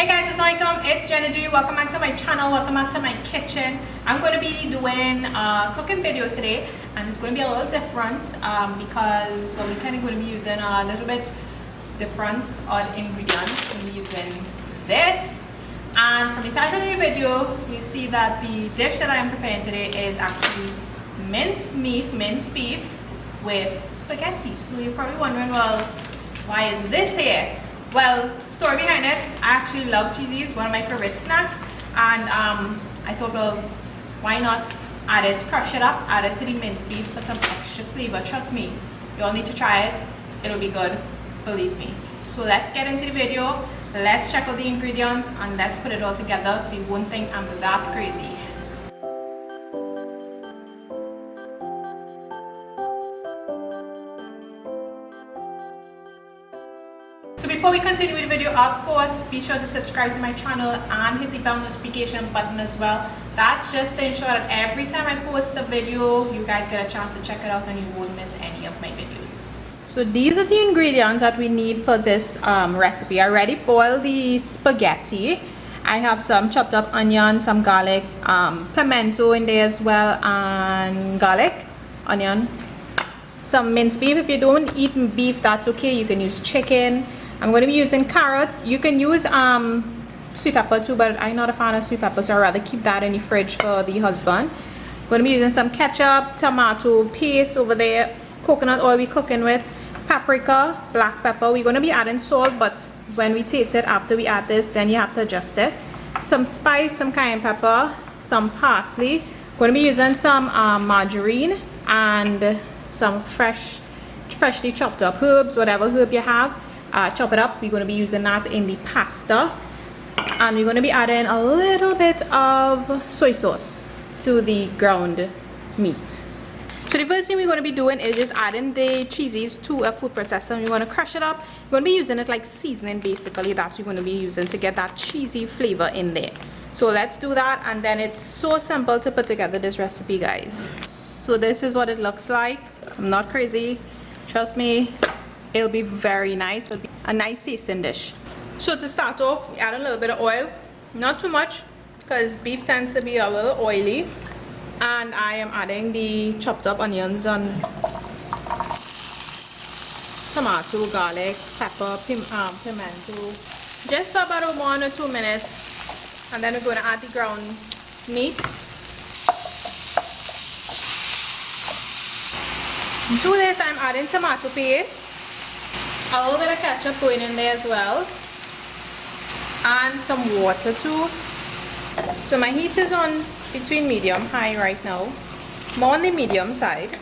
Guys, assalamualaikum, it's Jenny. Welcome back to my channel, welcome back to my kitchen. I'm going to be doing a cooking video today, and it's going to be a little different because we're kind of going to be using a little bit different odd ingredients. We're going to be using this, and from the title of the video you see that the dish that I am preparing today is actually minced beef with spaghetti. So you're probably wondering, well, why is this here? Well, story behind it, I actually love cheese, one of my favorite snacks, and I thought, well, why not add it, crush it up, add it to the minced beef for some extra flavor. Trust me, you all need to try it, it'll be good, believe me. So let's get into the video, let's check out the ingredients, and let's put it all together so you won't think I'm that crazy. So before we continue with the video, of course, be sure to subscribe to my channel and hit the bell notification button as well. That's just to ensure that every time I post a video, you guys get a chance to check it out and you won't miss any of my videos. So these are the ingredients that we need for this recipe. I already boiled the spaghetti. I have some chopped up onion, some garlic, pimento in there as well, and garlic, onion, some minced beef. If you don't eat beef, that's okay, you can use chicken. I'm going to be using carrot. You can use sweet pepper too, but I'm not a fan of sweet pepper, so I'd rather keep that in the fridge for the husband. I'm going to be using some ketchup, tomato paste over there, coconut oil we're cooking with, paprika, black pepper. We're going to be adding salt, but when we taste it after we add this, then you have to adjust it. Some spice, some cayenne pepper, some parsley. Going to be using some margarine and some freshly chopped up herbs, whatever herb you have. Chop it up. We're going to be using that in the pasta, and we're going to be adding a little bit of soy sauce to the ground meat. So the first thing we're going to be doing is just adding the cheeses to a food processor. We're going to crush it up. We're going to be using it like seasoning, basically. That's what we're going to be using to get that cheesy flavor in there. So let's do that, and then it's so simple to put together this recipe, guys. So this is what it looks like. I'm not crazy, trust me. It'll be very nice. It'll be a nice tasting dish. So to start off, we add a little bit of oil, not too much because beef tends to be a little oily, and I am adding the chopped up onions and tomato, garlic, pepper, pimento, just for about 1 or 2 minutes, and then we're going to add the ground meat. To this, I'm adding tomato paste, a little bit of ketchup going in there as well, and some water too. So my heat is on between medium high right now, more on the medium side.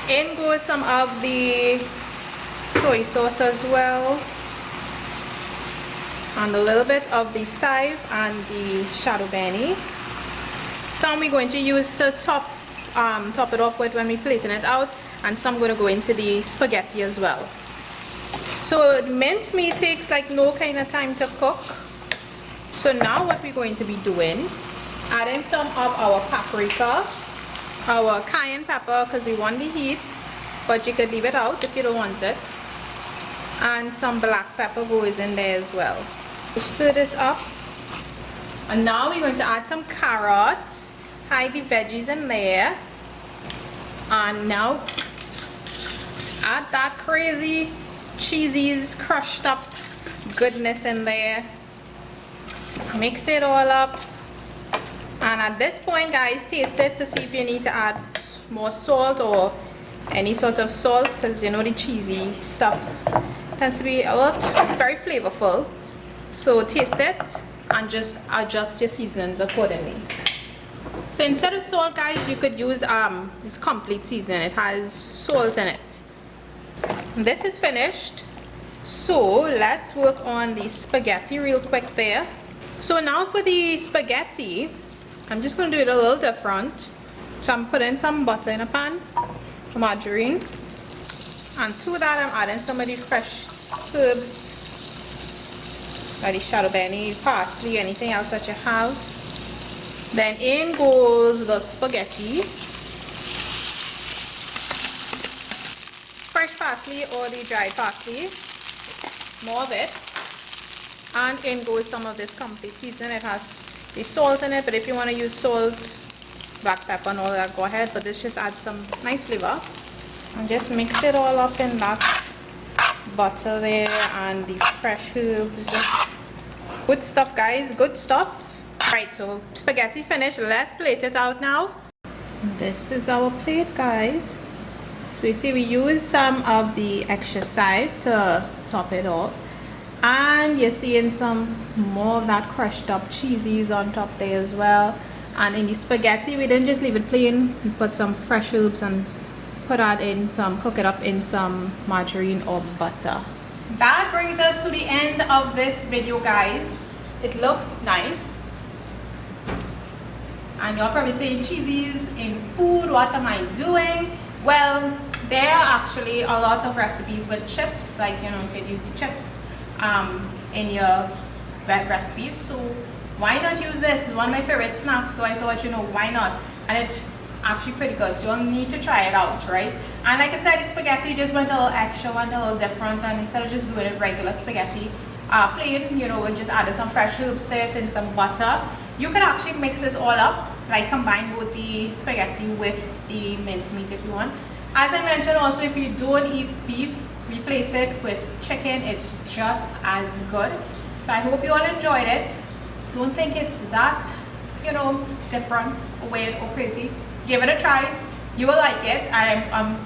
In goes some of the soy sauce as well, and a little bit of the chives and the shadow beni. Some we're going to use to top it off with when we're plating it out, and some going to go into the spaghetti as well. So minced meat takes like no kind of time to cook. So now what we're going to be doing, adding some of our paprika, our cayenne pepper, because we want the heat, but you could leave it out if you don't want it, and some black pepper goes in there as well. Stir this up, and now we're going to add some carrots, hide the veggies in there, and now add that crazy cheesies crushed up goodness in there. Mix it all up, and at this point, guys, taste it to see if you need to add more salt or any sort of salt, because you know the cheesy stuff tends to be a lot very flavorful. So taste it and just adjust your seasonings accordingly. So instead of salt, guys, you could use this complete seasoning. It has salt in it. This is finished, so let's work on the spaghetti real quick there. So now for the spaghetti, I'm just going to do it a little different. So I'm putting some butter in a pan, margarine, and to that I'm adding some of the fresh herbs, like the shadow beni, parsley, anything else that you have. Then in goes the spaghetti, fresh parsley or the dried parsley, more of it. And in goes some of this complete seasoning. It has the salt in it, but if you want to use salt, black pepper and all that, go ahead, but this just adds some nice flavor. And just mix it all up in that butter there and the fresh herbs. Good stuff, guys, good stuff. Right, so spaghetti finished. Let's plate it out now. This is our plate, guys. So you see we use some of the extra chives to top it off, and you're seeing some more of that crushed up cheesies on top there as well. And in the spaghetti, we didn't just leave it plain. We put some fresh herbs and put that in some, cook it up in some margarine or butter. That brings us to the end of this video, guys. It looks nice. And you're probably saying, cheesies in food, what am I doing? Well, there are actually a lot of recipes with chips, like, you know, you can use the chips in your recipes. So why not use this? It's one of my favorite snacks, so I thought, you know, why not? And it's actually pretty good, so you'll need to try it out, right? And like I said, the spaghetti just went a little extra, went a little different, and instead of just doing it regular spaghetti plain, you know, we just added some fresh herbs to it and some butter. You can actually mix this all up, like combine both the spaghetti with the mincemeat if you want. As I mentioned also, if you don't eat beef, replace it with chicken. It's just as good. So I hope you all enjoyed it. Don't think it's that, you know, different or weird or crazy. Give it a try. You will like it.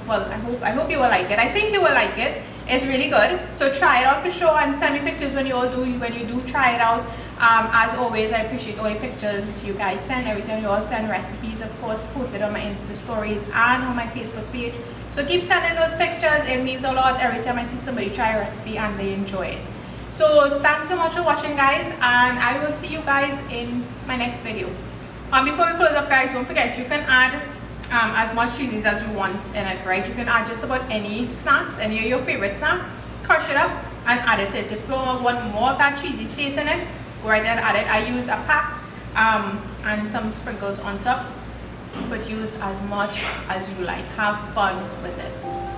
Well, I hope you will like it. I think you will like it. It's really good. So try it out for sure and send me pictures when you do try it out. As always, I appreciate all the pictures you guys send. Every time you all send recipes, of course, post it on my Insta stories and on my Facebook page. So keep sending those pictures. It means a lot every time I see somebody try a recipe and they enjoy it. So thanks so much for watching, guys, and I will see you guys in my next video. Before we close up, guys, don't forget you can add as much cheeses as you want in it, right? You can add just about any snacks, any of your favorite snack, crush it up and add it to it. If you want more of that cheesy taste in it, go right ahead and add it. I use a pack and some sprinkles on top, but use as much as you like. Have fun with it.